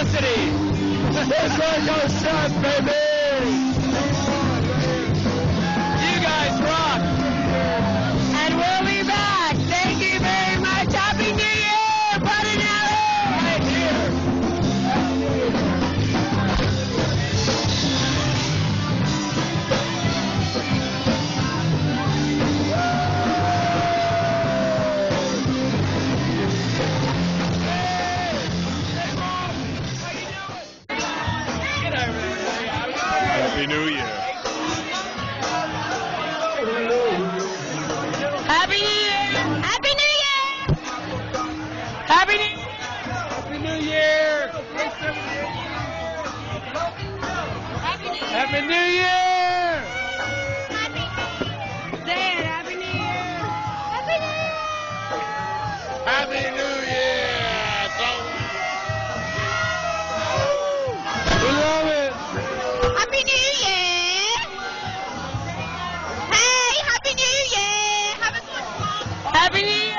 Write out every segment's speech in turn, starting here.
University. It's like our son, baby. You guys rock. And we'll be back. Thank you very much. Happy New Year, Buttonelli. Right here. Happy New Year. Happy New Year. Happy New Year. Happy New Year. Happy New Year. Happy New Year. Say it. Happy New Year. Happy New Year. Happy New Year. We love it. Happy New Year. Hey, Happy New Year. Have a good one. Happy New Year.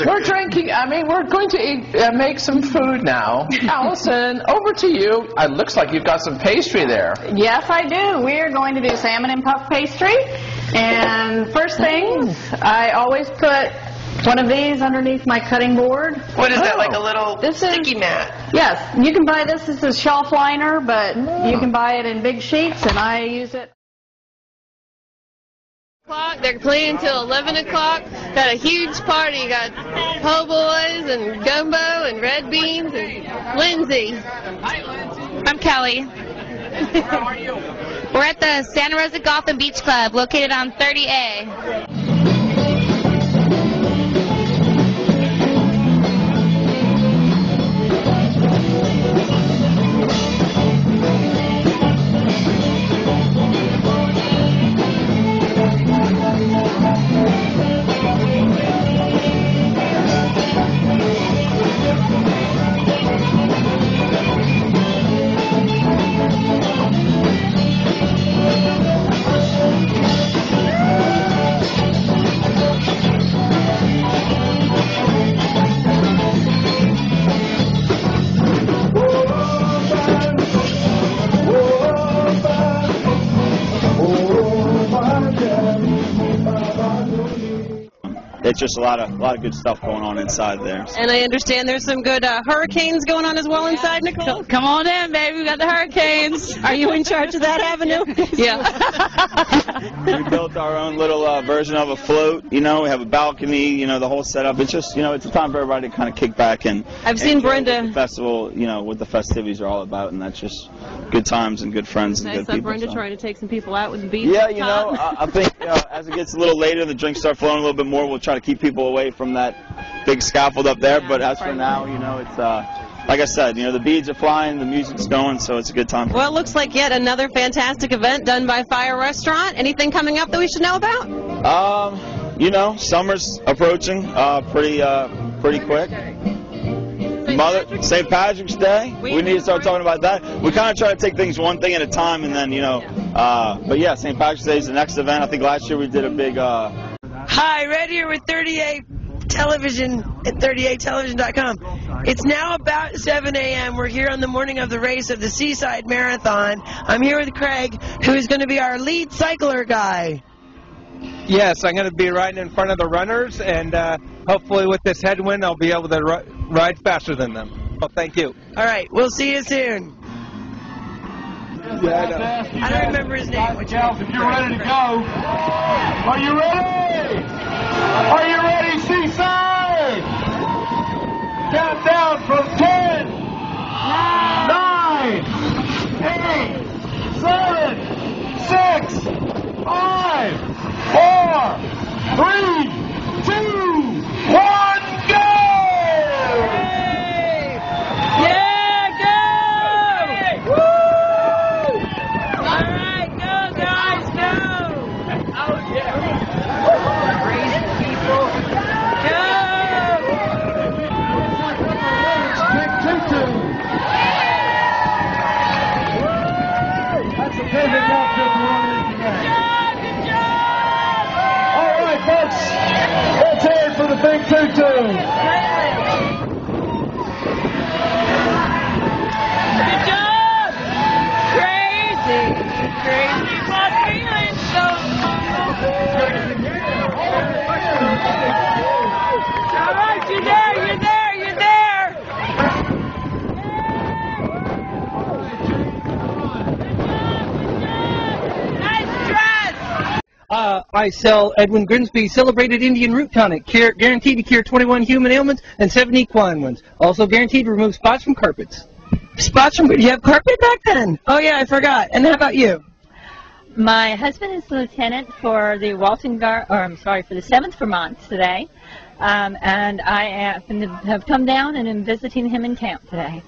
We're drinking, we're going to eat, make some food now. Allison, over to you. It looks like you've got some pastry there. Yes, I do. We're going to do salmon and puff pastry. And first thing, I always put one of these underneath my cutting board. What is that, like a little sticky mat? Yes, you can buy this. This is shelf liner, but you can buy it in big sheets, and I use it. They're playing until 11 o'clock. Got a huge party. Got po' boys and gumbo and red beans and Lindsay. I'm Kelly. How are you? We're at the Santa Rosa Golf and Beach Club, located on 30A. It's just a lot of good stuff going on inside there. And I understand there's some good hurricanes going on as well inside, Nicole? Come on in, baby. We got the hurricanes. Are you in charge of that avenue? Yeah. We built our own little version of a float. You know, we have a balcony. You know, the whole setup. It's just, you know, it's a time for everybody to kind of kick back and. I've seen Brenda. What the festival, you know, what the festivities are all about, and that's just good times and good friends and good people. Brenda trying to take some people out with the beach. Yeah, you know, I think as it gets a little later, the drinks start flowing a little bit more. We'll try to keep people away from that big scaffold up there. But as for now, you know, it's like I said, you know, the beads are flying, the music's going, so it's a good time. Well, it looks like yet another fantastic event done by Fire Restaurant. Anything coming up that we should know about? You know, summer's approaching pretty quick. St. Patrick's Day. We need to start talking about that. We kind of try to take things one thing at a time, and then, you know, but yeah, St. Patrick's Day is the next event. I think last year we did a big. Hi, Red here with 38 Television at 38television.com. It's now about 7 a.m. We're here on the morning of the race of the Seaside Marathon. I'm here with Craig, who is going to be our lead cycler guy. Yes, I'm going to be riding in front of the runners, and hopefully with this headwind, I'll be able to ride faster than them. Well, thank you. All right, we'll see you soon. Yeah, I don't remember his name. If you're ready to go. Are you ready? Are you ready, Seaside? Countdown from 10, 9, 8, 7, 6, 5, 4, 3, 2, 1, go! Yeah, go! Woo! All right, go, guys, go! Oh, yeah. Crazy people. That's a perfect outfit for running today. Good job! big tutu. Good job! Crazy! Crazy my feelings so all right, you're there, you're there, you're there! Nice dress! I sell Edwin Grimsby Celebrated Indian Root Tonic, guaranteed to cure 21 human ailments and 7 equine ones. Also guaranteed to remove spots from carpets. Spots from, you have carpet back then? Oh yeah, I forgot. And how about you? My husband is the lieutenant for the for the 7th Vermont today, and I have come down and am visiting him in camp today.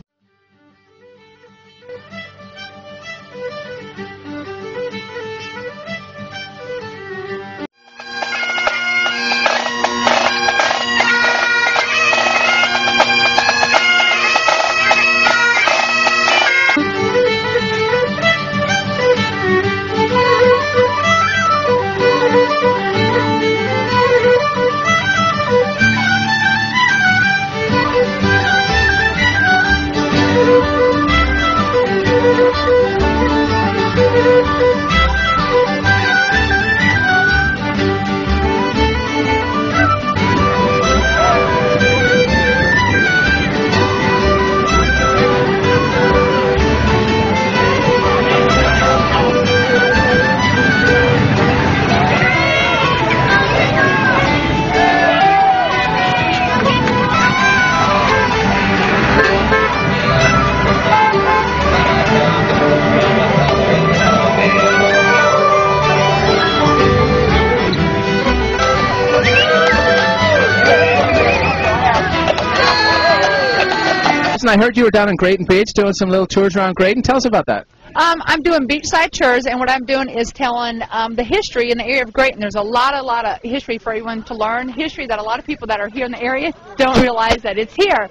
I heard you were down in Grayton Beach doing some little tours around Grayton. Tell us about that. I'm doing beachside tours, and what I'm doing is telling the history in the area of Grayton. There's a lot of history for everyone to learn, history that a lot of people that are here in the area don't realize that it's here.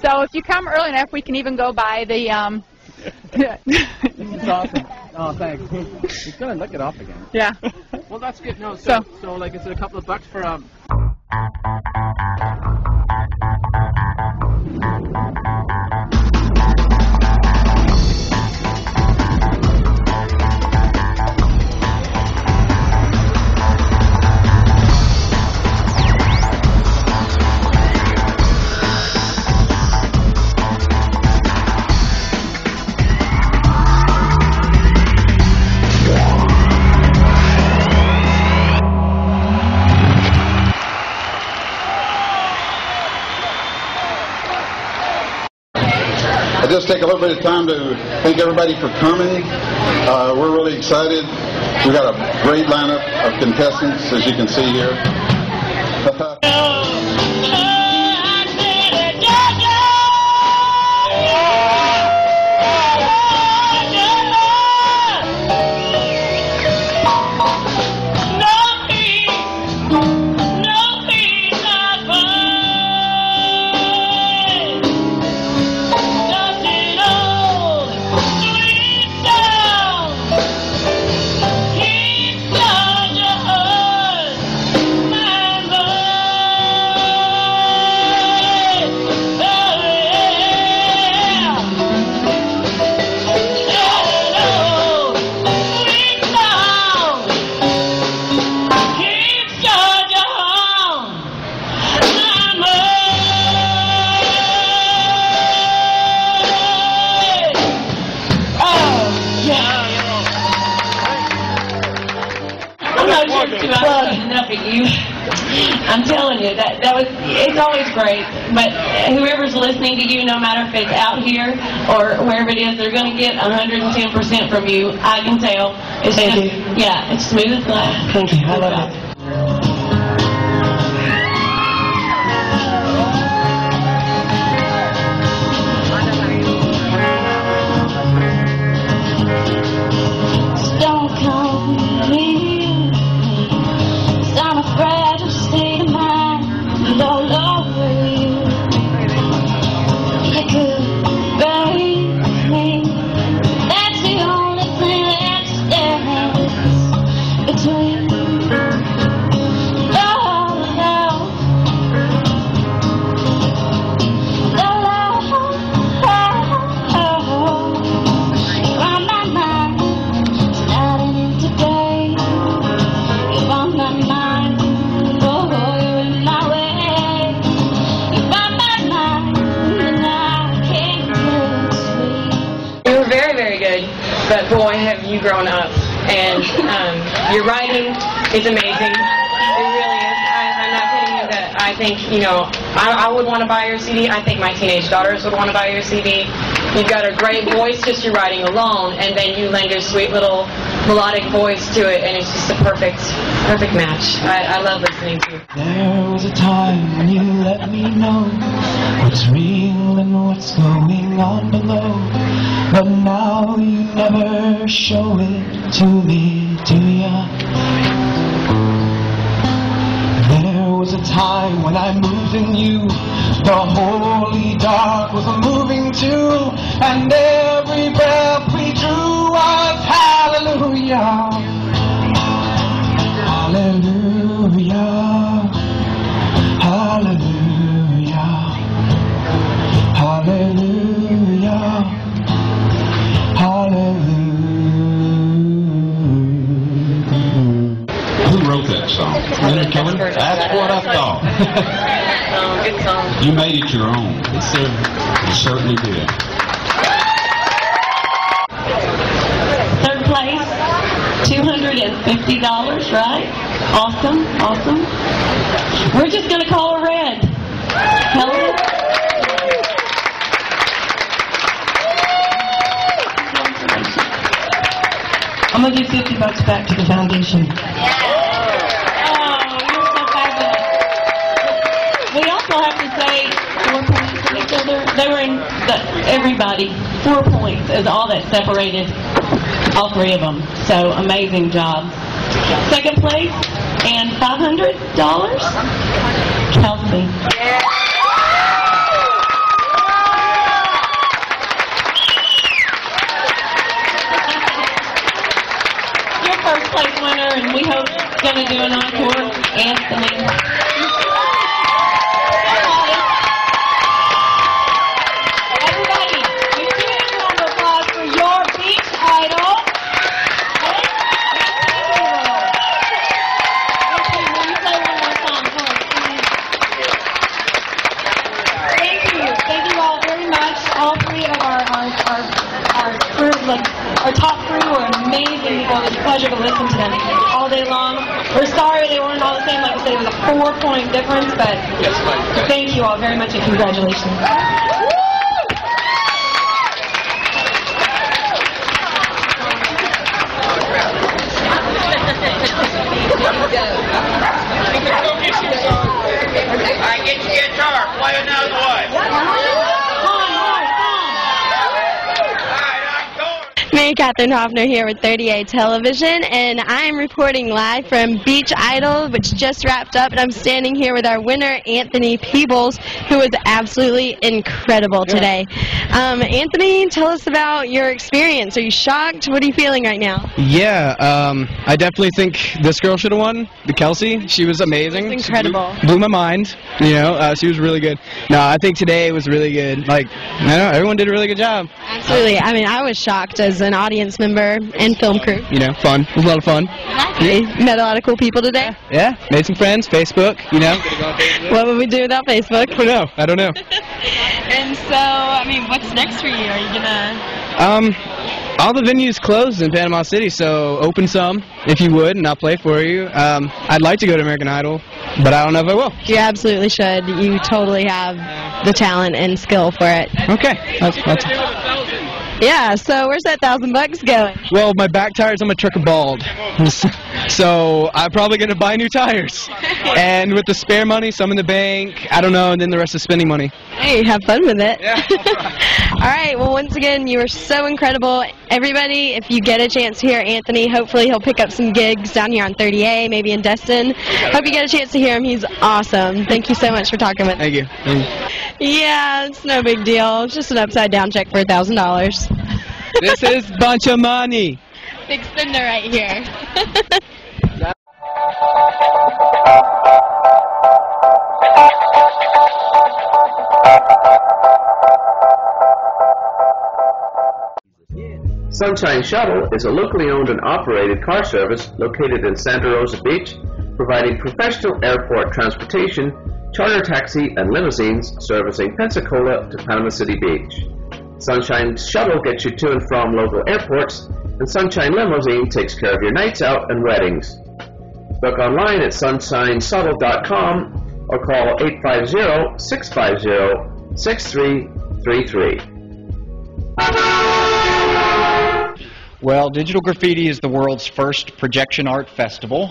So if you come early enough, we can even go by the... This is awesome. Oh, thanks. He's going to look it up again. Yeah. Well, that's good. No, so like, is it a couple of bucks for... just take a little bit of time to thank everybody for coming. We're really excited. We got a great lineup of contestants, as you can see here. I'm telling you, it's always great, but whoever's listening to you, no matter if it's out here or wherever it is, they're going to get 110% from you. I can tell. Thank you. Yeah, it's smooth as glass. Thank you. I love it. boy, have you grown up. And your writing is amazing. It really is. I'm not kidding you that I think, I would want to buy your CD. I think my teenage daughters would want to buy your CD. You've got a great voice, just your writing alone, and then you lend your sweet little melodic voice to it, and it's just a perfect match. I love listening to you. There was a time when you let me know what's real and what's going on below, but now you never show it to me, do ya? There was a time when I moved in you, the holy dark was moving too, and every breath we drew was hallelujah, hallelujah, hallelujah, hallelujah, hallelujah. Who wrote that song? Leonard Cohen? That's what I thought. Good song. You made it your own. You certainly did. Third place, $250, right? Awesome, awesome. We're just going to call her Red. Helen? I'm going to give $50 back to the foundation. Oh, you're so fabulous. We also have to say 4 points from each other. They were in everybody. 4 points is all that separated all three of them. So amazing job. Second place and $500. Kelsey. Your first place winner, and we hope going to do an encore, Anthony. Our top three were amazing people. It was a pleasure to listen to them all day long. We're sorry they weren't all the same. Like I said, it was a 4-point difference, but thank you all very much and congratulations. Alright, get your guitar, play another one. Me, Catherine Hoffner, here with 30A Television, and I am reporting live from Beach Idol, which just wrapped up, and I'm standing here with our winner, Anthony Peebles, who was absolutely incredible today. Anthony, tell us about your experience. Are you shocked? What are you feeling right now? Yeah, I definitely think this girl should have won, the Kelsey. She was amazing. That's incredible. Blew my mind, she was really good. No, I think today was really good. Like, I know, everyone did a really good job. Absolutely. I mean, I was shocked as an audience member and film crew. Fun. It was a lot of fun. Exactly. Met a lot of cool people today. Yeah, made some friends. Facebook, What would we do without Facebook? I don't know. And so, I mean, what's next for you? Are you gonna... All the venues closed in Panama City, so open some if you would, and I'll play for you. I'd like to go to American Idol, but I don't know if I will. You absolutely should. You totally have the talent and skill for it. Okay. That's Yeah, so where's that $1,000 going? Well, my back tires on my truck are bald, so I'm probably going to buy new tires. And with the spare money, some in the bank, I don't know, and then the rest is spending money. Hey, have fun with it. Yeah. All right, well, once again, you were so incredible. Everybody, if you get a chance to hear Anthony, hopefully he'll pick up some gigs down here on 30A, maybe in Destin. Hope you get a chance to hear him. He's awesome. Thank you so much for talking with me. Thank you. Yeah, it's no big deal. It's just an upside-down check for $1,000. This is a bunch of money. Big spender right here. Sunshine Shuttle is a locally owned and operated car service located in Santa Rosa Beach, providing professional airport transportation, charter taxi, and limousines servicing Pensacola to Panama City Beach. Sunshine Shuttle gets you to and from local airports and Sunshine Limousine takes care of your nights out and weddings. Book online at sunshinesubtle.com or call 850-650-6333. Well, Digital Graffiti is the world's first projection art festival.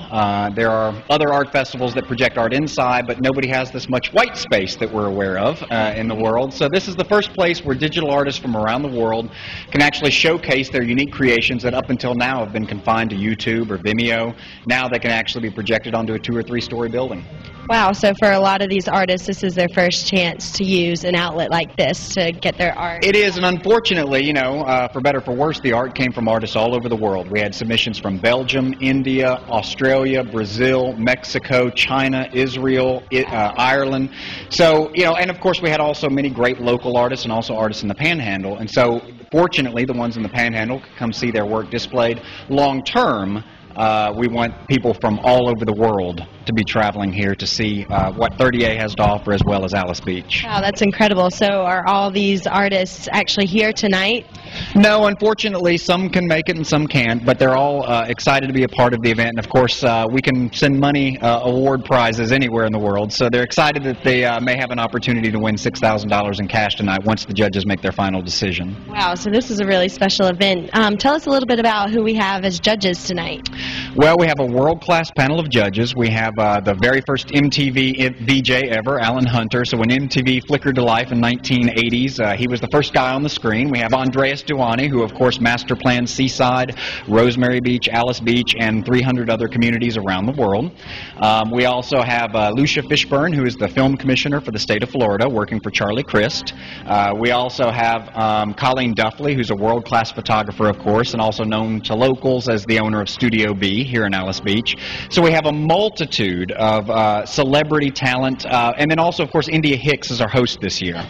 There are other art festivals that project art inside, but nobody has this much white space that we're aware of in the world. So this is the first place where digital artists from around the world can actually showcase their unique creations that up until now have been confined to YouTube or Vimeo. Now they can actually be projected onto a 2- or 3-story building. Wow, so for a lot of these artists, this is their first chance to use an outlet like this to get their art. It is, and unfortunately, you know, for better or for worse, the art came from artists all over the world. We had submissions from Belgium, India, Australia, Brazil, Mexico, China, Israel, Ireland. So, you know, and of course we had also many great local artists and also artists in the Panhandle. And so, fortunately, the ones in the Panhandle could come see their work displayed. Long term, we want people from all over the world to be traveling here to see what 30A has to offer, as well as Alice Beach. Wow, that's incredible. So are all these artists actually here tonight? No, unfortunately, some can make it and some can't, but they're all excited to be a part of the event. And of course, we can send money award prizes anywhere in the world, so they're excited that they may have an opportunity to win $6,000 in cash tonight once the judges make their final decision. Wow, so this is a really special event. Tell us a little bit about who we have as judges tonight. Well, we have a world-class panel of judges. We have the very first MTV VJ ever, Alan Hunter. So when MTV flickered to life in 1980s, he was the first guy on the screen. We have Andreas Duani, who of course master planned Seaside, Rosemary Beach, Alice Beach, and 300 other communities around the world. We also have Lucia Fishburne, who is the film commissioner for the state of Florida, working for Charlie Crist. We also have Colleen Duffley, who's a world-class photographer, of course, and also known to locals as the owner of Studio B here in Alice Beach. So we have a multitude of celebrity talent, and then also, of course, India Hicks is our host this year.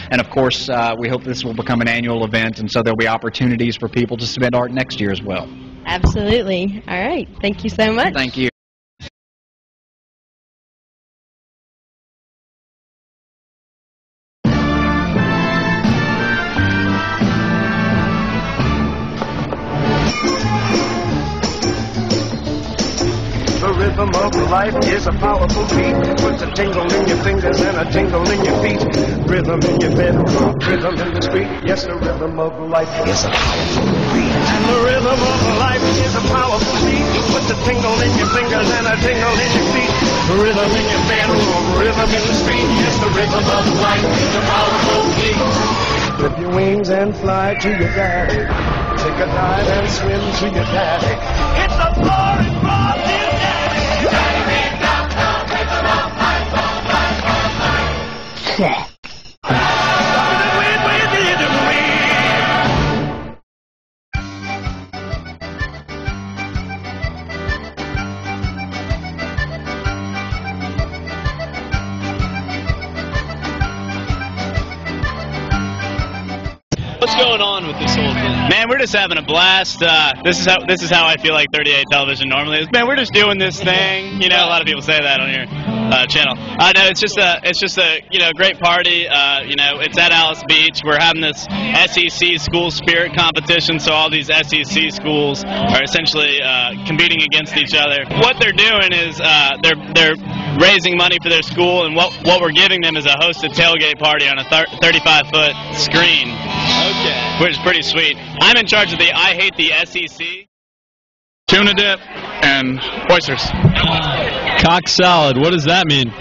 And of course, we hope this will become an annual event, and so there'll be opportunities for people to submit art next year as well. Absolutely. All right. Thank you so much. Thank you. The rhythm of life is a powerful beat. Puts a tingle in your fingers and a tingle in your feet. Rhythm in your bedroom, rhythm in the street. Yes, the rhythm of life is a powerful beat. And the rhythm of life is a powerful beat. Puts a tingle in your fingers and a tingle in your feet. Rhythm in your bedroom, rhythm in the street. Yes, the rhythm of life is a powerful beat. Flip your wings and fly to your daddy. Take a dive and swim to your daddy. It's a foreign rock, dear daddy. Daddy made downtown rhythm of life, life. What's going on with this whole thing? Man, we're just having a blast. This is how I feel like 38 television normally is. Man, we're just doing this thing. You know, a lot of people say that on your channel. No, it's just a great party. It's at Alice Beach. We're having this SEC school spirit competition, so all these SEC schools are essentially competing against each other. What they're doing is they're raising money for their school, and what we're giving them is a hosted tailgate party on a 35-foot screen. Okay. Which is pretty sweet. I'm in charge of the I Hate the SEC. Tuna dip and oysters. Conch salad. What does that mean?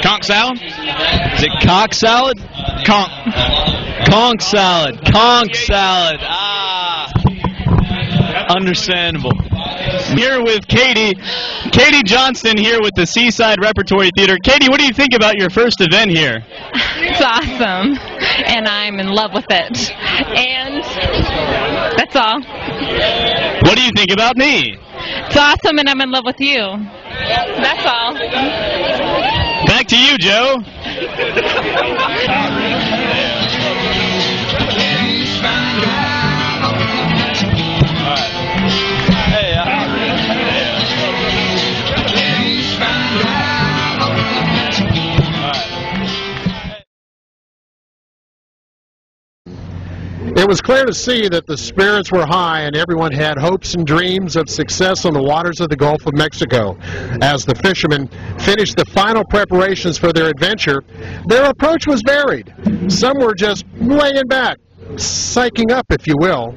Conch salad? Is it cock salad? Conch salad. Conch salad. Ah. Understandable. Here with Katie Johnston here with the Seaside Repertory Theater. Katie, what do you think about your first event here? It's awesome, and I'm in love with it. And that's all. What do you think about me? It's awesome, and I'm in love with you. That's all. Back to you, Joe. There was clear to see that the spirits were high and everyone had hopes and dreams of success on the waters of the Gulf of Mexico. As the fishermen finished the final preparations for their adventure, their approach was varied. Some were just laying back, psyching up, if you will.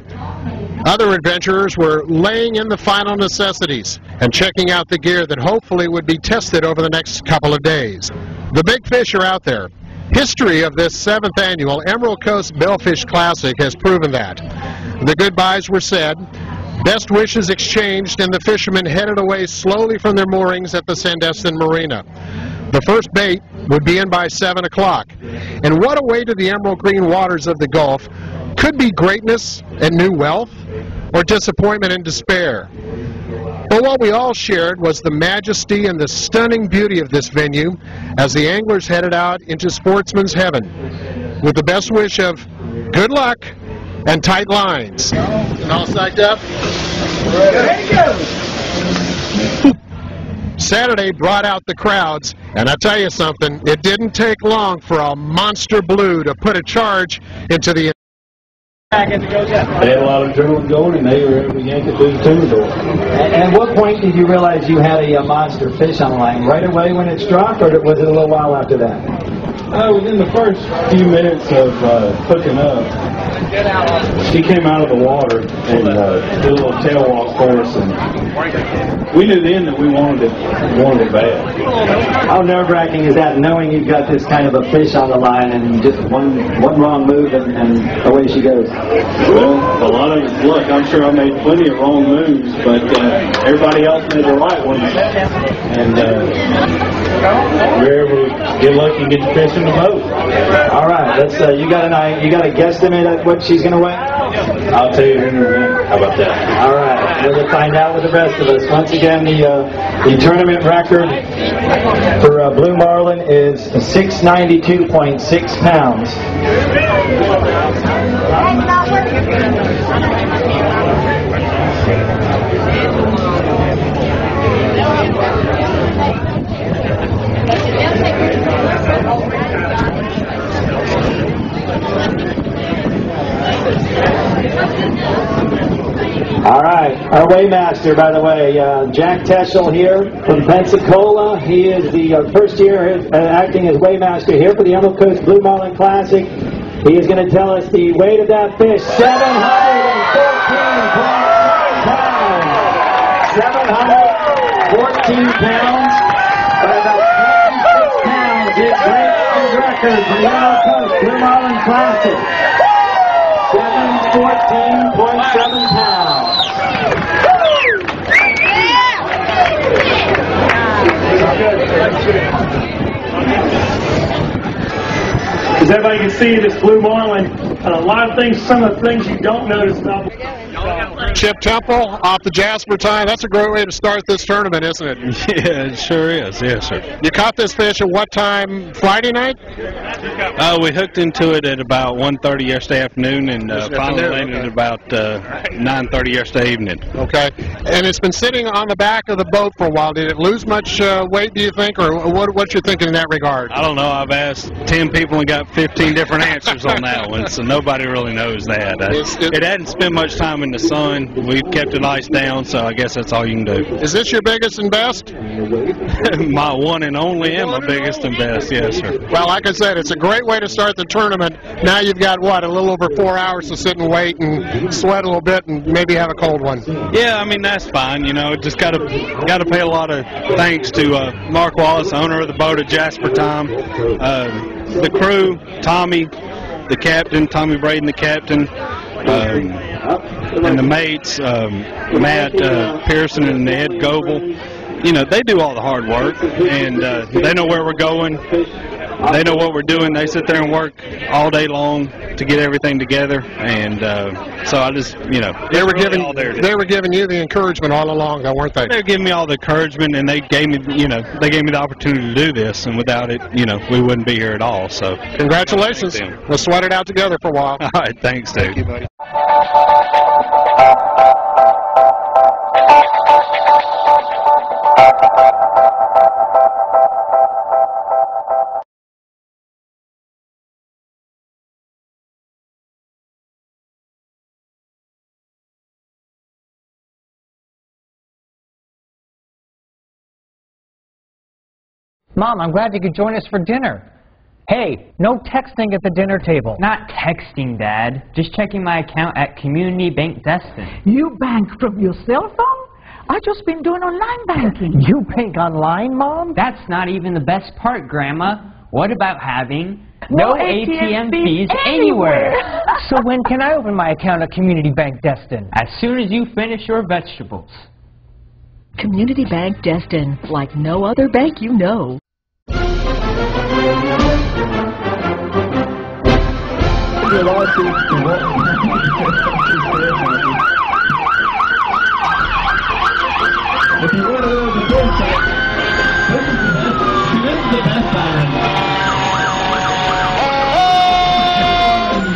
Other adventurers were laying in the final necessities and checking out the gear that hopefully would be tested over the next couple of days. The big fish are out there. History of this 7th annual Emerald Coast Bellfish Classic has proven that. The goodbyes were said, best wishes exchanged, and the fishermen headed away slowly from their moorings at the Sandestin Marina. The first bait would be in by 7 o'clock. And what a way to the emerald green waters of the Gulf could be greatness and new wealth, or disappointment and despair. But what we all shared was the majesty and the stunning beauty of this venue as the anglers headed out into sportsman's heaven with the best wish of good luck and tight lines. And all psyched up? Ready to go! Saturday brought out the crowds, and I tell you something, it didn't take long for a monster blue to put a charge into the They had a lot of trouble going, and they were able to yank it through the timber door. At what point did you realize you had a monster fish on the line? Right away when it struck, or was it a little while after that? Within the first few minutes of hooking up, she came out of the water and did a little tail walk for us, and we knew then that we wanted it bad. How nerve-wracking is that, knowing you've got this kind of a fish on the line and just one wrong move and away she goes? Well, a lot of it's luck. I'm sure I made plenty of wrong moves, but everybody else made the right ones, and we were able to get lucky and get the fish in the boat. All right, let's. You got a guesstimate at what she's going to weigh? I'll tell you in a minute. How about that? All right, we'll find out with the rest of us. Once again, the tournament record for Blue Marlin is 692.6 pounds. All right, our weighmaster, by the way, Jack Teschel here from Pensacola. He is the first year acting as weighmaster here for the Emerald Coast Blue Marlin Classic. He is going to tell us the weight of that fish, 714 pounds. By about 26 pounds, it breaks the record for the Emerald Coast Blue Marlin Classic. 714.7 pounds. As everybody can see, this Blue Marlin, a lot of things, some of the things you don't notice about Chip Temple off the Jasper time. That's a great way to start this tournament, isn't it? Yeah, it sure is. Yes, sir. You caught this fish at what time Friday night? We hooked into it at about 1:30 yesterday afternoon, and finally landed at about 9:30 yesterday evening. Okay. And it's been sitting on the back of the boat for a while. Did it lose much weight, do you think, or what you're thinking in that regard? I don't know. I've asked 10 people and got 15 different answers on that one, so nobody really knows that. It hadn't spent much time in the sun. We've kept it ice down, so I guess that's all you can do. Is this your biggest and best? My one and only and my biggest and best, yes, sir. Well, like I said, it's a great way to start the tournament. Now you've got, what, a little over 4 hours to sit and wait and sweat a little bit and maybe have a cold one. Yeah, I mean, that's fine. You know, just got to pay a lot of thanks to Mark Wallace, owner of the boat at Jasper Time, the crew, Tommy, the captain, Tommy Braden, the captain, and the mates, Matt Pearson and Ed Goebel. You know, they do all the hard work, and they know where we're going. They know what we're doing. They sit there and work all day long to get everything together, and so I just, you know, they were giving you the encouragement all along, though, weren't they? They were giving me all the encouragement, and they gave me, you know, the opportunity to do this, and without it, you know, we wouldn't be here at all. So congratulations. We'll sweat it out together for a while. All right, thanks, dude. Thank you, buddy. Mom, I'm glad you could join us for dinner. Hey, no texting at the dinner table. Not texting, Dad. Just checking my account at Community Bank Destin. You bank from your cell phone? I just been doing online banking. You bank online, Mom? That's not even the best part, Grandma. What about having no ATM fees anywhere? So when can I open my account at Community Bank Destin? As soon as you finish your vegetables. Community Bank Destin, like no other bank you know. If you want to know the good side, this is the best side.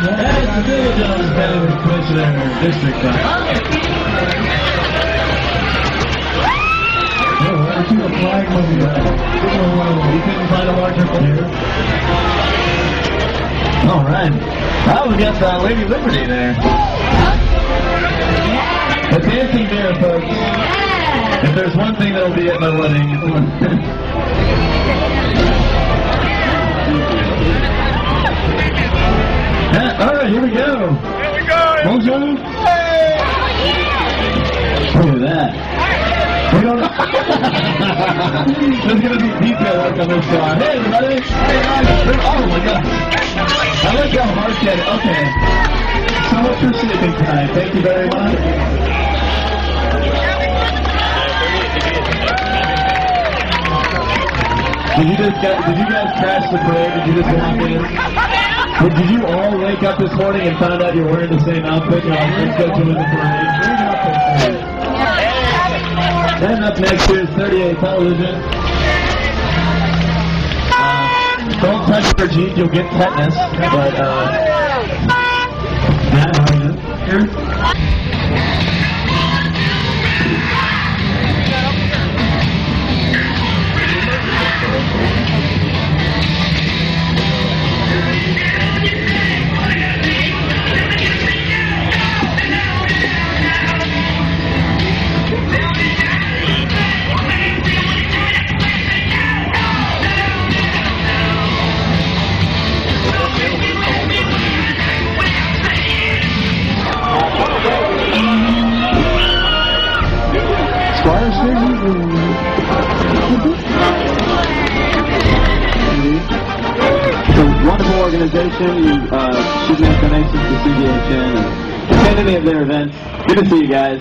That's the good Jones County Commissioner District side. No, why don't you apply when you couldn't find a larger player? All right. That was against Lady Liberty there. The dancing bear, folks. If there's one thing that'll be at my wedding, it's all right, here we go. Here we go. Bonjour. Hey. Look at that. We don't know. There's going to be detail work on this side. Hey, everybody. Hey, oh, my God. I like how hard that. Okay. So much for sleeping time. Thank you very much. Did you guys crash the parade? Did you just walk in? Did you all wake up this morning and find out you're wearing the same outfit? You're like, let's go join the parade. And up next is 38 Television. Don't touch your Jeep, you'll get tetanus. But, Matt, how are you? Here? It's a wonderful organization. You should make donations to CBHN and attend any of their events. Good to see you guys.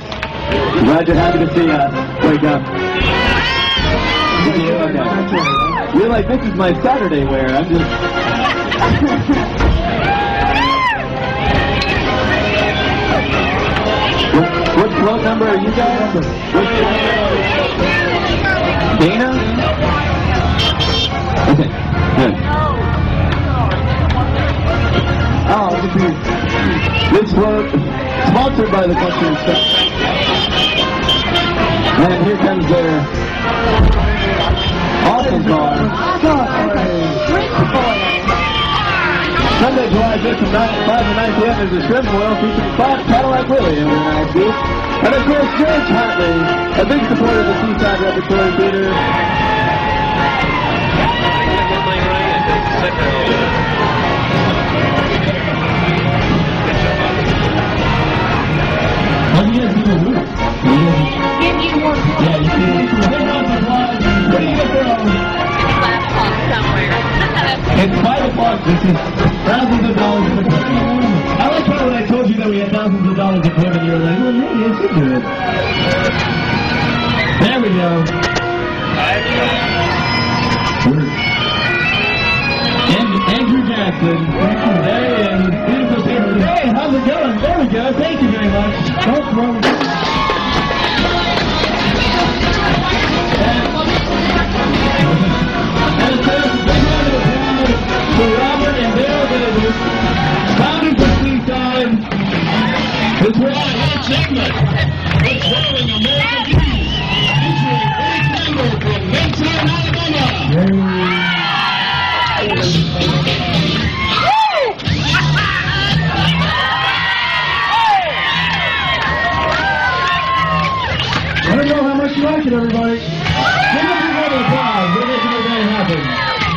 Glad you're happy to see us. Wake up. Okay. You're like, this is my Saturday wear. I'm just... What float number are you guys? Dana? Okay, good. Oh, this float, sponsored by the Country and Stuff. And here comes their awesome car. Sunday, July 5th from 5 to 9 p.m. is the Shrimp Oil featuring Cadillac Willie in the night booth. And of course, George Hartley, a big supporter of the Seaside Repertory Theater. How do you guys do the roof? Yeah, you see, big round of applause. What do you get there? It's 5 o'clock. This is thousands of dollars of equipment. I like how when I told you that we had thousands of dollars of equipment, you were like, well, maybe it's good. There we go. Andrew Jackson. There he is. Beautiful picture. Hey, how's it going? There we go. Thank you very much. No problem. And of course, a big round of applause for Robert and Dale Davis, founding for Seaside. It's where I hate segment. It's Rolling American Peace, featuring Eric Mango from Midtown, Alabama. I don't know how much you like it, everybody. Give everybody an applause. We're making it very happy. happen.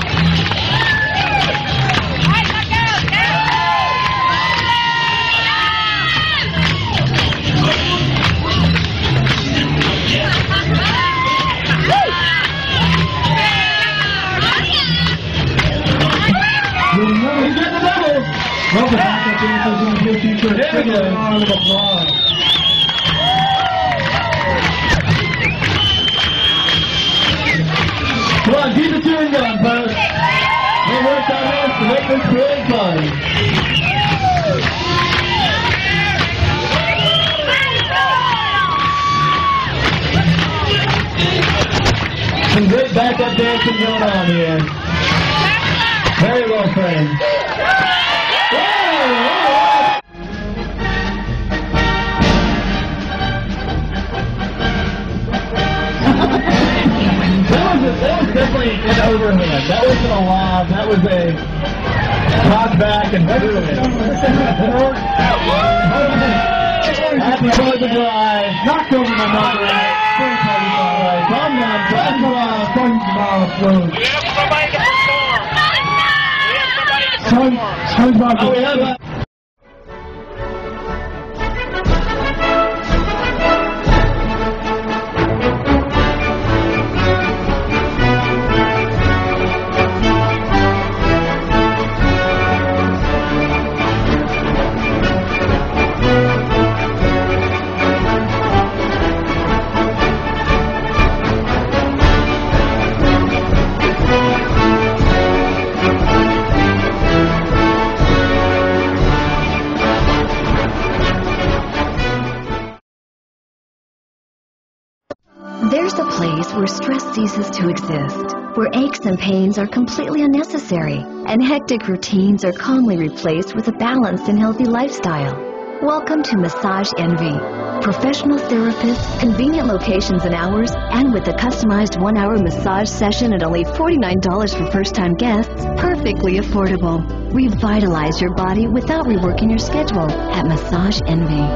He's got the double. Well, the backup dancers in the full future. There we go. Round of applause. Come on, keep the tune going, folks. We worked on this to make this really fun. Some good backup dancing going on here. Very well framed. That was definitely an overhand. That wasn't a lob. That was a knock back and through it. Happy 4th of July. Knocked over my mother. Calm down. That's a lot. SpongeBob. We have somebody to perform. SpongeBob. Oh, we have that. There's a place where stress ceases to exist, where aches and pains are completely unnecessary, and hectic routines are calmly replaced with a balanced and healthy lifestyle. Welcome to Massage Envy. Professional therapists, convenient locations and hours, and with a customized 1-hour massage session at only $49 for first-time guests, perfectly affordable. Revitalize your body without reworking your schedule at Massage Envy.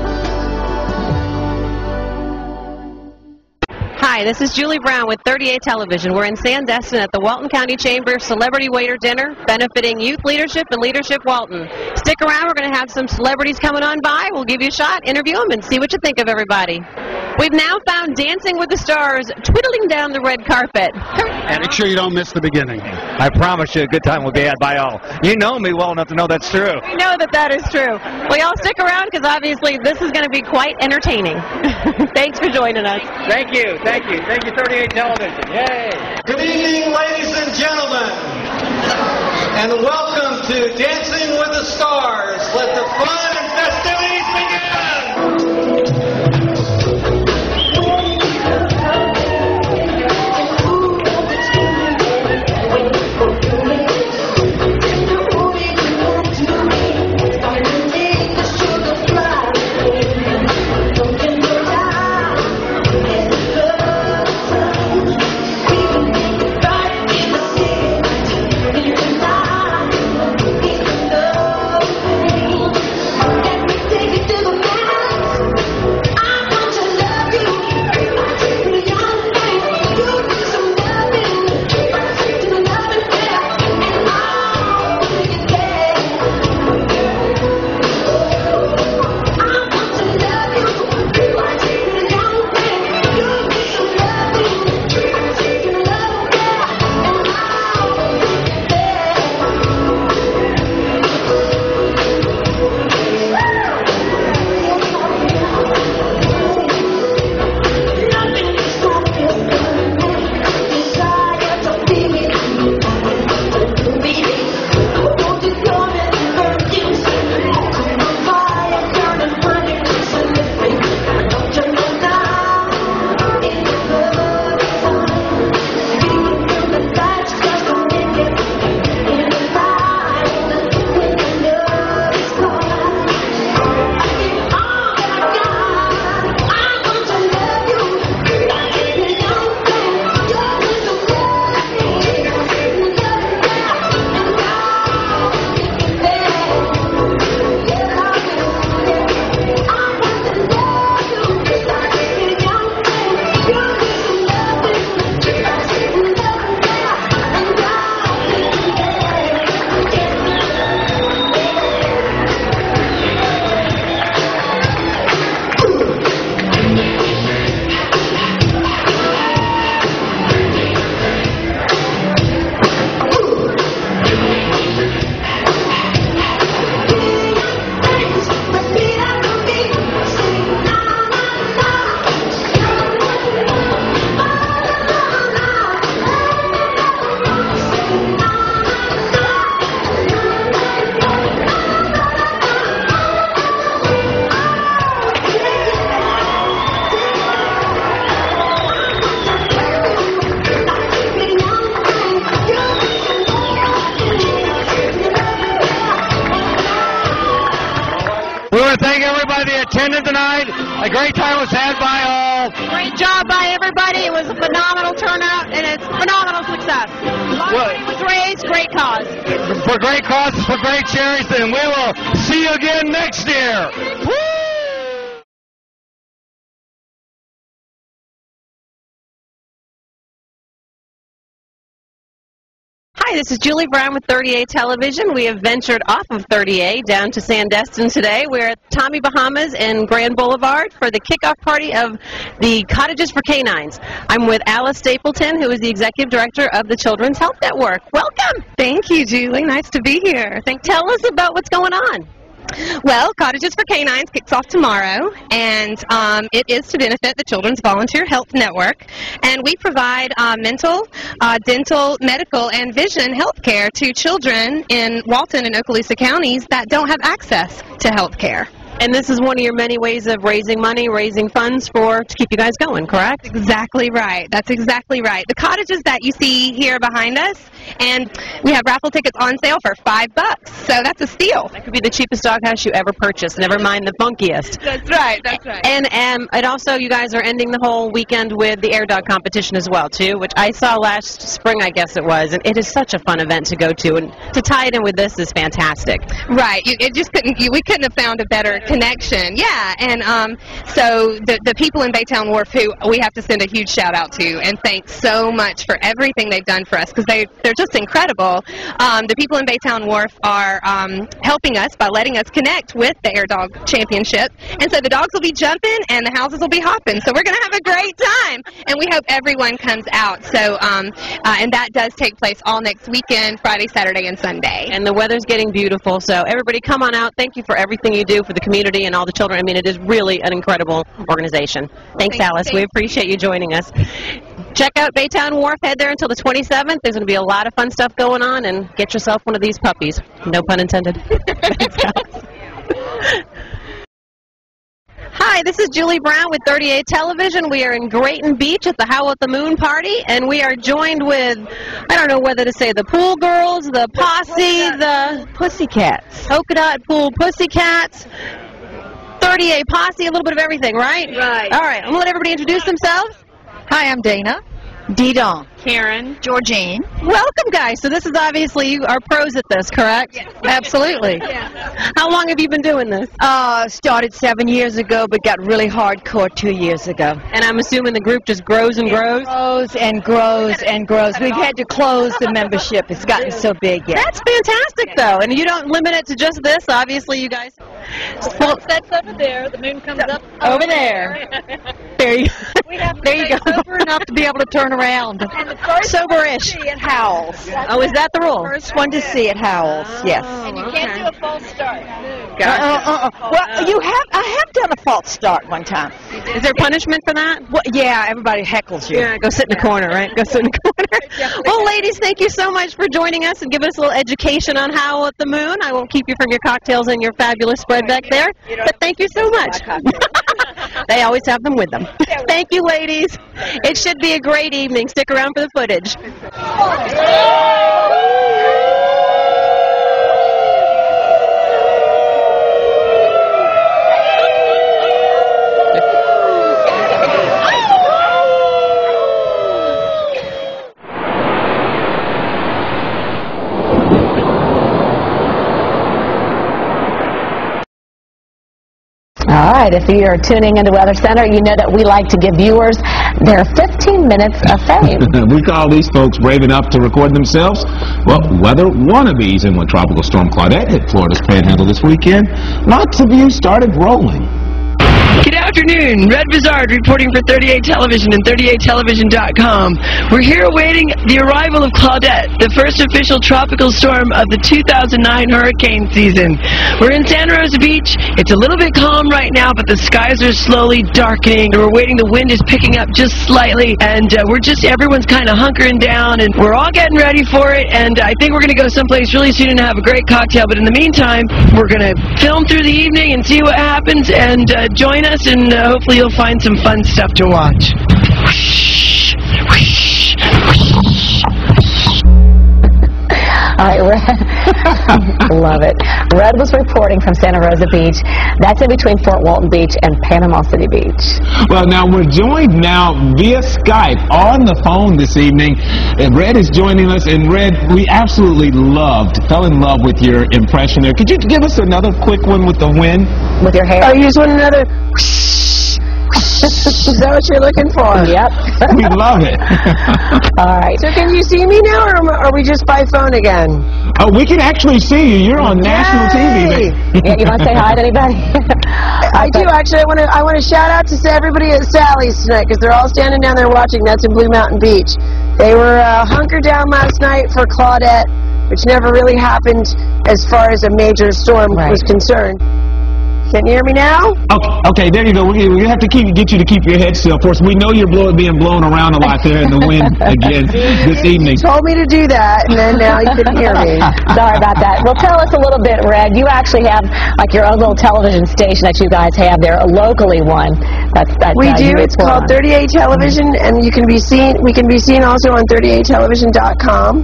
Hi, this is Julie Brown with 38 Television. We're in Sandestin at the Walton County Chamber Celebrity Waiter Dinner, benefiting Youth Leadership and Leadership Walton. Stick around, we're going to have some celebrities coming on by. We'll give you a shot, interview them, and see what you think of everybody. We've now found Dancing with the Stars twiddling down the red carpet. And make sure you don't miss the beginning. I promise you a good time will be had by all. You know me well enough to know that's true. We know that that is true. Well, y'all stick around because obviously this is going to be quite entertaining. Thanks for joining us. Thank you. Thank you. Thank you, 38 Television. Yay. Good evening, ladies and gentlemen, and welcome to Dancing with the Stars. Let the fun and festivities begin. Take it to the to thank everybody that attended tonight. A great time was had by all. Great job by everybody. It was a phenomenal turnout, and it's phenomenal success. A lot of money was raised. Great cause. For great causes, for great charities, and we will see you again next year. Woo! Hi, this is Julie Brown with 30A Television. We have ventured off of 30A down to Sandestin today. We're at Tommy Bahamas and Grand Boulevard for the kickoff party of the Cottages for Canines. I'm with Alice Stapleton, who is the Executive Director of the Children's Health Network. Welcome. Thank you, Julie. Nice to be here. Tell us about what's going on. Well, Cottages for Canines kicks off tomorrow, and it is to benefit the Children's Volunteer Health Network, and we provide mental, dental, medical, and vision health care to children in Walton and Okaloosa counties that don't have access to health care. And this is one of your many ways of raising money, raising funds to keep you guys going, correct? Exactly right. That's exactly right. The cottages that you see here behind us, and we have raffle tickets on sale for $5, so that's a steal. That could be the cheapest doghouse you ever purchased, never mind the funkiest. That's right, that's right. And also you guys are ending the whole weekend with the air dog competition as well, too, which I saw last spring, I guess it was, and it is such a fun event to go to, and to tie it in with this is fantastic. Right. We couldn't have found a better connection. Yeah, and so the people in Baytown Wharf, who we have to send a huge shout out to and thank so much for everything they've done for us, because they're just incredible. The people in Baytown Wharf are helping us by letting us connect with the Air Dog Championship, and so the dogs will be jumping and the houses will be hopping, so we're going to have a great time, and we hope everyone comes out. So and that does take place all next weekend, Friday, Saturday, and Sunday. And the weather's getting beautiful, so everybody come on out. Thank you for everything you do for the community and all the children. I mean, it is really an incredible organization. Thanks, Alice. We appreciate you joining us. Check out Baytown Wharf. Head there until the 27th. There's going to be a lot of fun stuff going on, and get yourself one of these puppies. No pun intended. Thanks, Alice. Hi, this is Julie Brown with 30A Television. We are in Grayton Beach at the Howl at the Moon party, and we are joined with, I don't know whether to say the pool girls, the posse, the Pussycats. Polka Dot Pool Pussycats, 30A Posse, a little bit of everything, right? Right. All right, I'm going to let everybody introduce themselves. Hi, I'm Dana. Didon. Karen. Georgine. Welcome, guys. So this is obviously, you are pros at this, correct? Yes. Absolutely. Yeah. How long have you been doing this? Started 7 years ago, but got really hardcore 2 years ago. And I'm assuming the group just grows and grows? Grows and grows and grows. We've had to close the membership. It's gotten so big yet. That's fantastic, though. And you don't limit it to just this. Obviously, you guys. Well, that's over there. The moon comes up over there. There you, there you go. Sober enough to be able to turn around. And the first soberish. one to see it howls. Oh, is that the rule? First one to see it howls. Yes. And you can't do a false start. Gotcha. Well, I have done a false start one time. Is there punishment for that? Well, yeah, everybody heckles you. Yeah, go sit in the corner, right? Go sit in the corner. Well, ladies, thank you so much for joining us and giving us a little education on Howl at the Moon. I won't keep you from your cocktails and your fabulous spread back there, but thank you so much. They always have them with them. Thank you, ladies. It should be a great evening. Stick around for the footage. All right, if you are tuning into Weather Center, you know that we like to give viewers their 15 minutes of fame. We call these folks brave enough to record themselves, well, weather wannabes. And when Tropical Storm Claudette hit Florida's Panhandle this weekend, lots of you started rolling. Good afternoon. Red Bizarre reporting for 38 Television and 38television.com. We're here awaiting the arrival of Claudette, the first official tropical storm of the 2009 hurricane season. We're in Santa Rosa Beach. It's a little bit calm right now, but the skies are slowly darkening. We're waiting. The wind is picking up just slightly, and everyone's kind of hunkering down, and we're all getting ready for it, and I think we're going to go someplace really soon and have a great cocktail, but in the meantime, we're going to film through the evening and see what happens, and join us, and hopefully you'll find some fun stuff to watch. All right, love it. Red was reporting from Santa Rosa Beach. That's in between Fort Walton Beach and Panama City Beach. Well, now we're joined now via Skype on the phone this evening. And Red is joining us. And Red, we absolutely fell in love with your impression there. Could you give us another quick one with the wind? With your hair? Oh, you just want another... Is that what you're looking for? Yep. We love it. All right. So can you see me now, or are we just by phone again? Oh, we can actually see you. You're on national TV. Yeah, you want to say hi to anybody? I do, actually. I want to shout out to everybody at Sally's tonight, because they're all standing down there watching. That's in Blue Mountain Beach. They were hunkered down last night for Claudette, which never really happened as far as a major storm was concerned. Can you hear me now? Okay, there you go. We have to get you to keep your head still. Of course, we know you're being blown around a lot there in the wind again this evening. You told me to do that, and then now you couldn't hear me. Sorry about that. Well, tell us a little bit, Red. You actually have like your own little television station that you guys have there, a locally one. We do. It's called 38 Television, and we can be seen also on 38television.com.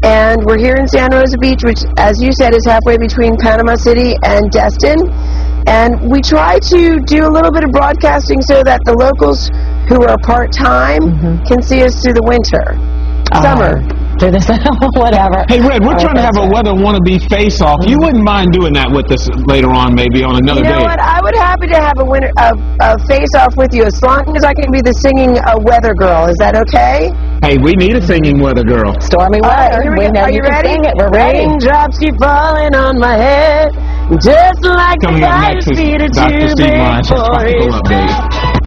And we're here in Santa Rosa Beach, which, as you said, is halfway between Panama City and Destin. And we try to do a little bit of broadcasting so that the locals who are part-time can see us through the winter, summer. Through this, whatever. Hey, Red, we're trying to have a weather wannabe face-off. You wouldn't mind doing that with us later on, maybe on another day. You know what? I would happy to have a face-off with you, as long as I can be the singing weather girl. Is that okay? Hey, we need a singing weather girl. Stormy weather. Are you ready? Sing it. We're ready. Raindrops keep falling on my head, just like Coming up next is Dr. Steve Lyons for Tropical Update.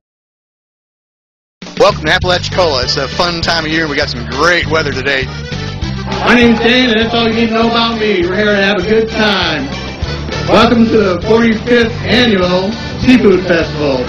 Welcome to Apalachicola. It's a fun time of year. We got some great weather today. My name's Dan, and that's all you need to know about me. We're here to have a good time. Welcome to the 45th Annual Seafood Festival.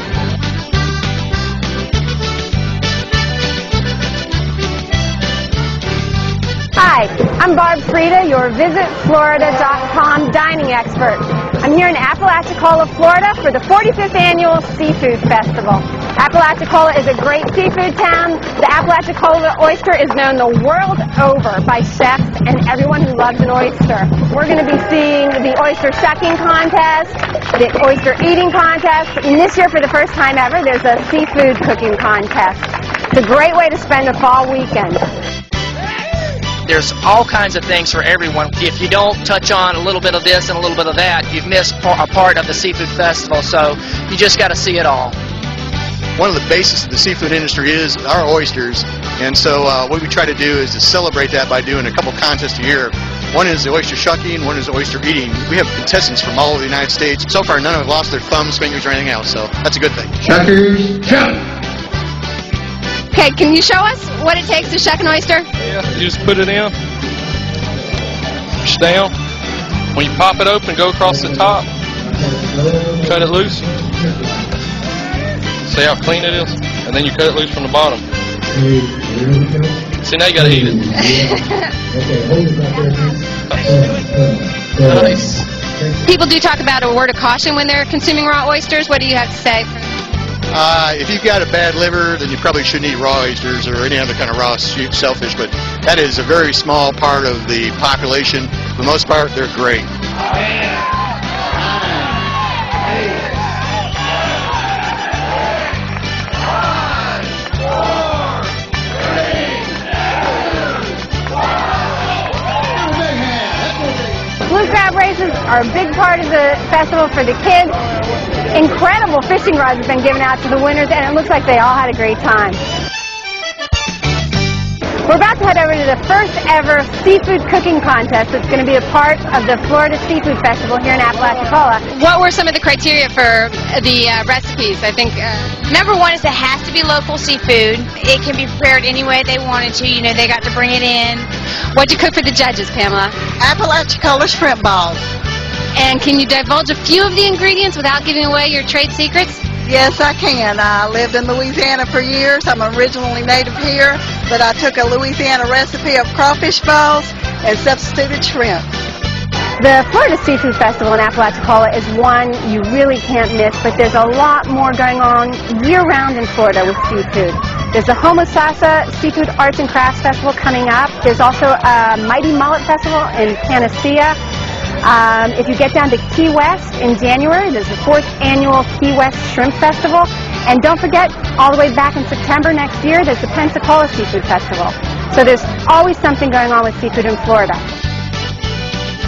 Hi, I'm Barb Frida, your VisitFlorida.com dining expert. I'm here in Apalachicola, Florida for the 45th Annual Seafood Festival. Apalachicola is a great seafood town. The Apalachicola oyster is known the world over by chefs and everyone who loves an oyster. We're going to be seeing the oyster shucking contest, the oyster eating contest, and this year for the first time ever there's a seafood cooking contest. It's a great way to spend a fall weekend. There's all kinds of things for everyone. If you don't touch on a little bit of this and a little bit of that, you've missed a part of the Seafood Festival, so you just got to see it all. One of the basis of the seafood industry is our oysters, and so what we try to do is to celebrate that by doing a couple contests a year. One is the oyster shucking, one is the oyster eating. We have contestants from all over the United States. So far, none have lost their thumbs, fingers, or anything else, so that's a good thing. Shuckers, shuck! Okay, can you show us what it takes to shuck an oyster? Yeah, you just put it in, push down. When you pop it open, go across the top, cut it loose. See how clean it is? And then you cut it loose from the bottom. See, now you gotta eat it. Nice. People do talk about a word of caution when they're consuming raw oysters. What do you have to say? If you've got a bad liver, then you probably shouldn't eat raw oysters or any other kind of raw shellfish, but that is a very small part of the population. For the most part, they're great. Blue crab races are a big part of the festival for the kids. Incredible fishing rods have been given out to the winners, and it looks like they all had a great time. We're about to head over to the first ever seafood cooking contest that's going to be a part of the Florida Seafood Festival here in Apalachicola. What were some of the criteria for the recipes? I think number one is it has to be local seafood. It can be prepared any way they wanted to. You know, they got to bring it in. What'd you cook for the judges, Pamela? Apalachicola shrimp balls. And can you divulge a few of the ingredients without giving away your trade secrets? Yes, I can. I lived in Louisiana for years. I'm originally native here, but I took a Louisiana recipe of crawfish balls and substituted shrimp. The Florida Seafood Festival in Apalachicola is one you really can't miss, but there's a lot more going on year-round in Florida with seafood. There's the Homosassa Seafood Arts and Crafts Festival coming up. There's also a Mighty Mullet Festival in Panacea. If you get down to Key West in January, there's the 4th annual Key West Shrimp Festival. And don't forget, all the way back in September next year, there's the Pensacola Seafood Festival. So there's always something going on with seafood in Florida.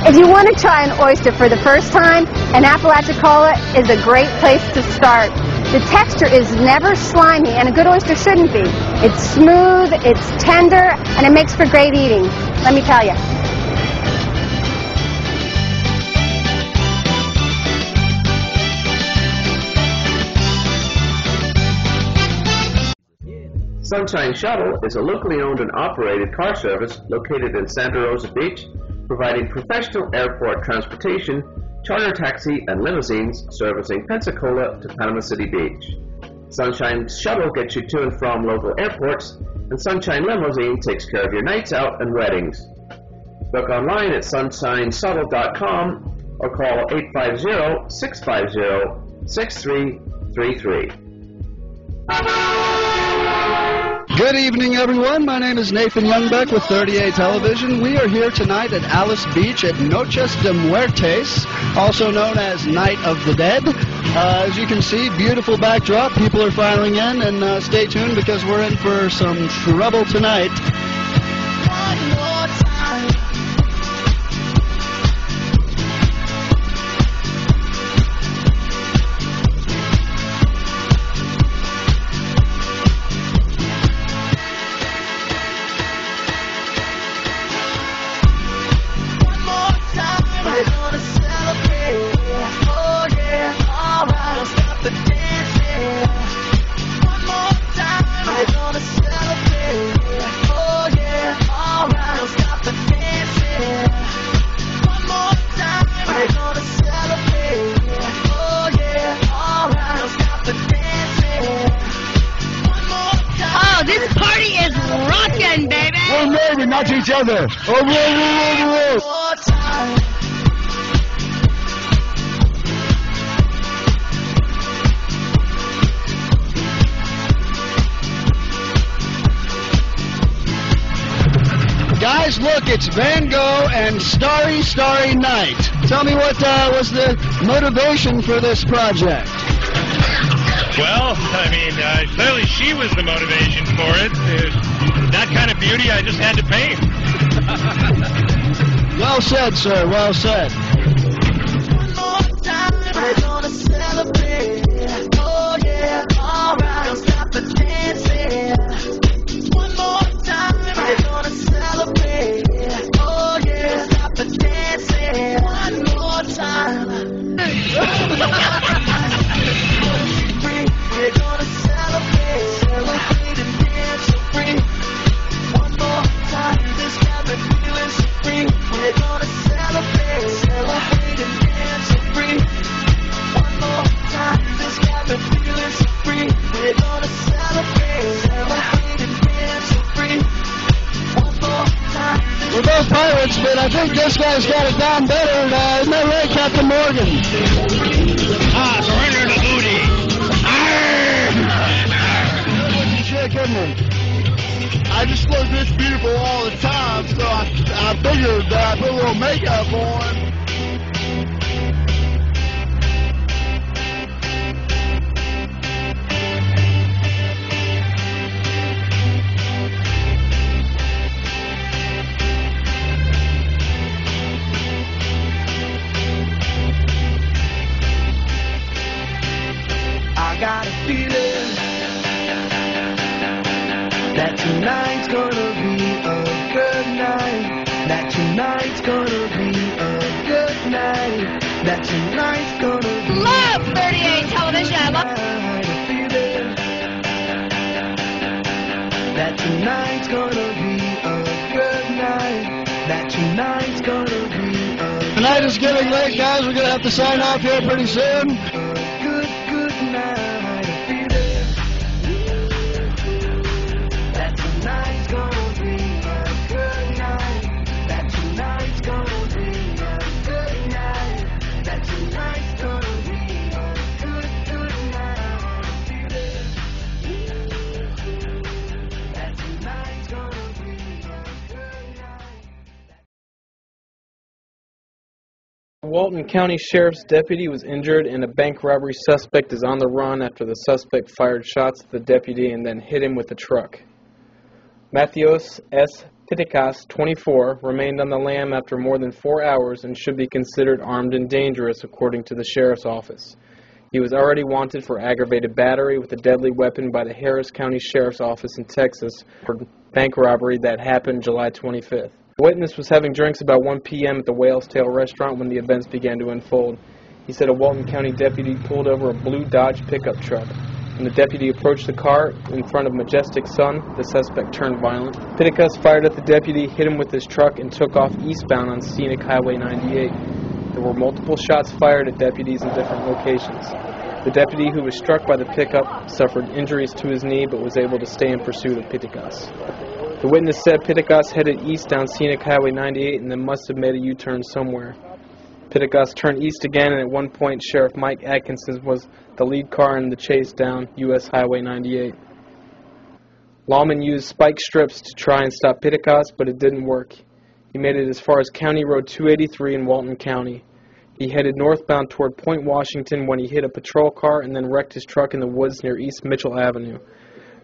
If you want to try an oyster for the first time, an Apalachicola is a great place to start. The texture is never slimy, and a good oyster shouldn't be. It's smooth, it's tender, and it makes for great eating, let me tell you. Sunshine Shuttle is a locally owned and operated car service located in Santa Rosa Beach, providing professional airport transportation, charter taxi, and limousines servicing Pensacola to Panama City Beach. Sunshine Shuttle gets you to and from local airports, and Sunshine Limousine takes care of your nights out and weddings. Book online at sunshineshuttle.com or call 850-650-6333. Good evening, everyone. My name is Nathan Youngbeck with 38 Television. We are here tonight at Alice Beach at Noches de Muertes, also known as Night of the Dead. As you can see, beautiful backdrop. People are filing in, and stay tuned because we're in for some trouble tonight. One more time. Not each other. Oh, whoa. Guys, look, it's Van Gogh and Starry, Starry Night. Tell me what was the motivation for this project? Well, I mean, clearly she was the motivation for it. That kind of beauty I just had to paint. Well said, sir. Well said. One more time, we're gonna celebrate. Oh yeah, alright, don't stop the dancing. One more time, we're gonna celebrate. Oh yeah, stop the dancing. One more time. We're gonna celebrate, celebrate and dance so free. One more time, this got me feeling so free. We're gonna celebrate, celebrate and dance so free. One more time, this got me feeling so free. We're gonna celebrate, celebrate and dance so free. One more time. We're both pirates, but I think this guy's got it down better. Isn't that right, Captain Morgan? Surrender the booty. I just look this beautiful all the time, so I figured that I put a little makeup on. I got a feeling that tonight's gonna be a good night. That tonight's gonna be a good night. That tonight's gonna be Love 38 Television. I love that tonight's gonna be a good night. That tonight's gonna be a Tonight is getting late, guys. We're gonna have to sign off here pretty soon. Walton County Sheriff's deputy was injured and a bank robbery suspect is on the run after the suspect fired shots at the deputy and then hit him with a truck. Mattheos S. Pitikas, 24, remained on the lam after more than 4 hours and should be considered armed and dangerous according to the Sheriff's Office. He was already wanted for aggravated battery with a deadly weapon by the Harris County Sheriff's Office in Texas for bank robbery that happened July 25th. The witness was having drinks about 1 p.m. at the Whale's Tail restaurant when the events began to unfold. He said a Walton County deputy pulled over a blue Dodge pickup truck. When the deputy approached the car in front of Majestic Sun, the suspect turned violent. Pitikas fired at the deputy, hit him with his truck, and took off eastbound on Scenic Highway 98. There were multiple shots fired at deputies in different locations. The deputy who was struck by the pickup suffered injuries to his knee but was able to stay in pursuit of Pitikas. The witness said Pitikas headed east down Scenic Highway 98 and then must have made a U-turn somewhere. Pitikas turned east again, and at one point Sheriff Mike Atkinson was the lead car in the chase down U.S. Highway 98. Lawman used spike strips to try and stop Pitikas, but it didn't work. He made it as far as County Road 283 in Walton County. He headed northbound toward Point Washington when he hit a patrol car and then wrecked his truck in the woods near East Mitchell Avenue.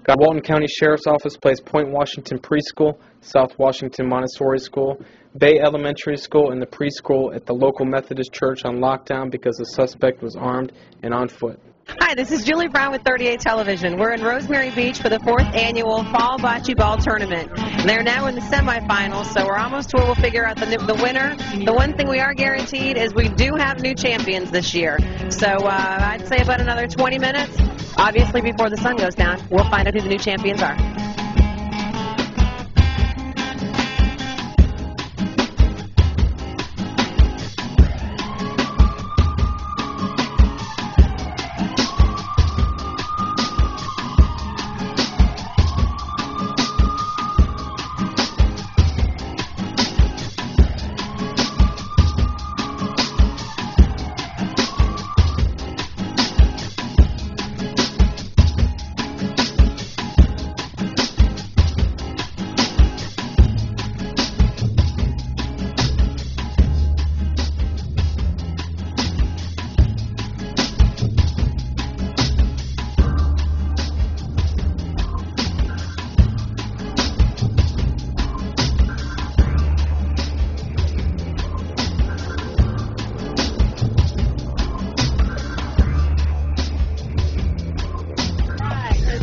Walton County Sheriff's Office placed Point Washington Preschool, South Washington Montessori School, Bay Elementary School, and the preschool at the local Methodist Church on lockdown because the suspect was armed and on foot. Hi, this is Julie Brown with 38 Television. We're in Rosemary Beach for the 4th annual Fall Bocce Ball Tournament. They're now in the semifinals, so we're almost to where we'll figure out the winner. The one thing we are guaranteed is we do have new champions this year. So I'd say about another 20 minutes, obviously before the sun goes down, we'll find out who the new champions are.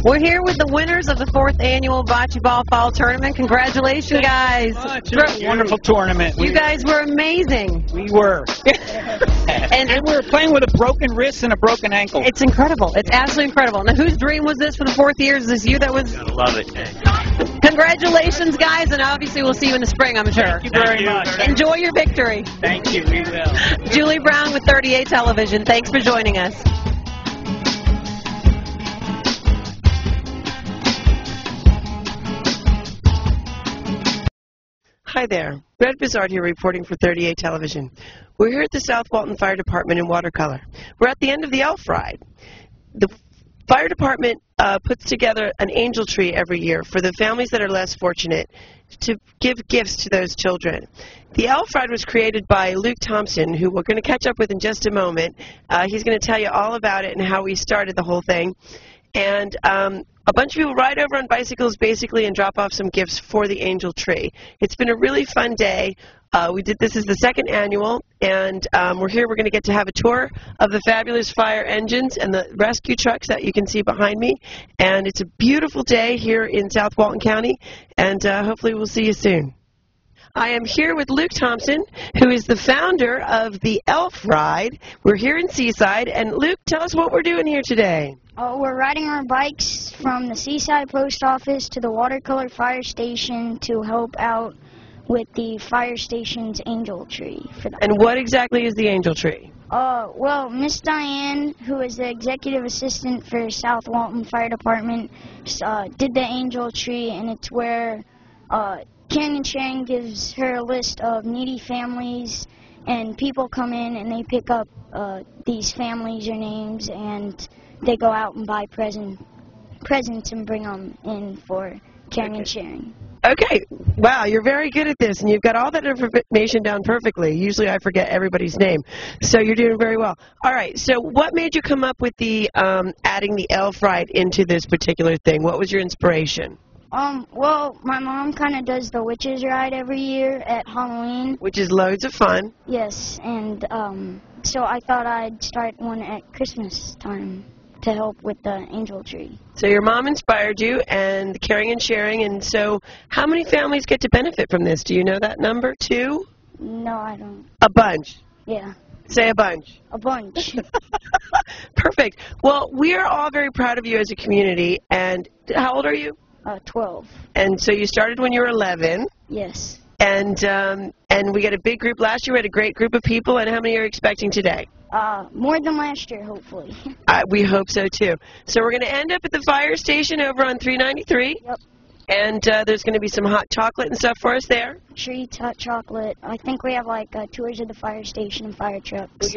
We're here with the winners of the 4th annual Bocce Ball Fall Tournament. Congratulations, guys. Wonderful tournament. You guys were amazing. We were. and we were playing with a broken wrist and a broken ankle. It's incredible. It's absolutely incredible. Now, whose dream was this for the 4th year? Is this you that was? I love it. Congratulations, guys, and obviously we'll see you in the spring, I'm sure. Thank you very much. Enjoy your victory. Thank you. We will. Julie Brown with 38 Television. Thanks for joining us. Hi there, Red Bizarre here reporting for 38 Television. We're here at the South Walton Fire Department in Watercolor. We're at the end of the Elf Ride. The fire department puts together an angel tree every year for the families that are less fortunate to give gifts to those children. The Elf Ride was created by Luke Thompson, who we're going to catch up with in just a moment. He's going to tell you all about it and how we started the whole thing. And a bunch of people ride over on bicycles basically and drop off some gifts for the angel tree. It's been a really fun day. This is the 2nd annual, and we're here. We're going to get to have a tour of the fabulous fire engines and the rescue trucks that you can see behind me. And it's a beautiful day here in South Walton County, and hopefully we'll see you soon. I am here with Luke Thompson, who is the founder of the Elf Ride. We're here in Seaside, and Luke, tell us what we're doing here today. We're riding our bikes from the Seaside Post Office to the Watercolor Fire Station to help out with the fire station's angel tree. And what exactly is the angel tree? Well, Miss Diane, who is the executive assistant for South Walton Fire Department, did the angel tree, and it's where Canyon Chang gives her a list of needy families, and people come in and they pick up these families or names, and they go out and buy presents and bring them in for Canyon Sharing. Okay. Wow, you're very good at this, and you've got all that information down perfectly. Usually I forget everybody's name. So you're doing very well. All right, so what made you come up with the adding the elf ride into this particular thing? What was your inspiration? Well, my mom kind of does the witches ride every year at Halloween. Which is loads of fun. Yes, and so I thought I'd start one at Christmas time to help with the angel tree. So your mom inspired you, and caring and sharing, and so how many families get to benefit from this? Do you know that number, too? No, I don't. A bunch. Yeah. Say a bunch. A bunch. Perfect. Well, we are all very proud of you as a community, and how old are you? 12. And so you started when you were 11. Yes. And we got a big group last year. We had a great group of people, and how many are you expecting today? More than last year, hopefully. We hope so, too. So we're going to end up at the fire station over on 393. Yep. And there's going to be some hot chocolate and stuff for us there. Treats, hot chocolate. I think we have, like, tours of the fire station and fire trucks.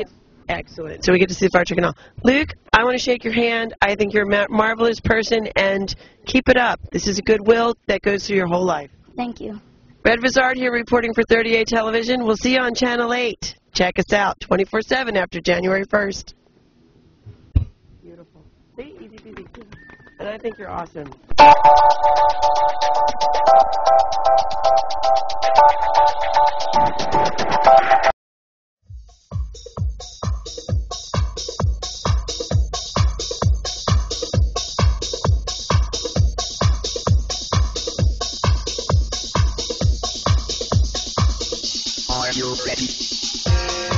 Excellent. So we get to see the fire truck and all. Luke, I want to shake your hand. I think you're a marvelous person, and keep it up. This is a goodwill that goes through your whole life. Thank you. Red Vizard here reporting for 38 Television. We'll see you on Channel 8. Check us out 24/7 after January 1st. Beautiful. See? Easy peasy. And I think you're awesome. Are you ready?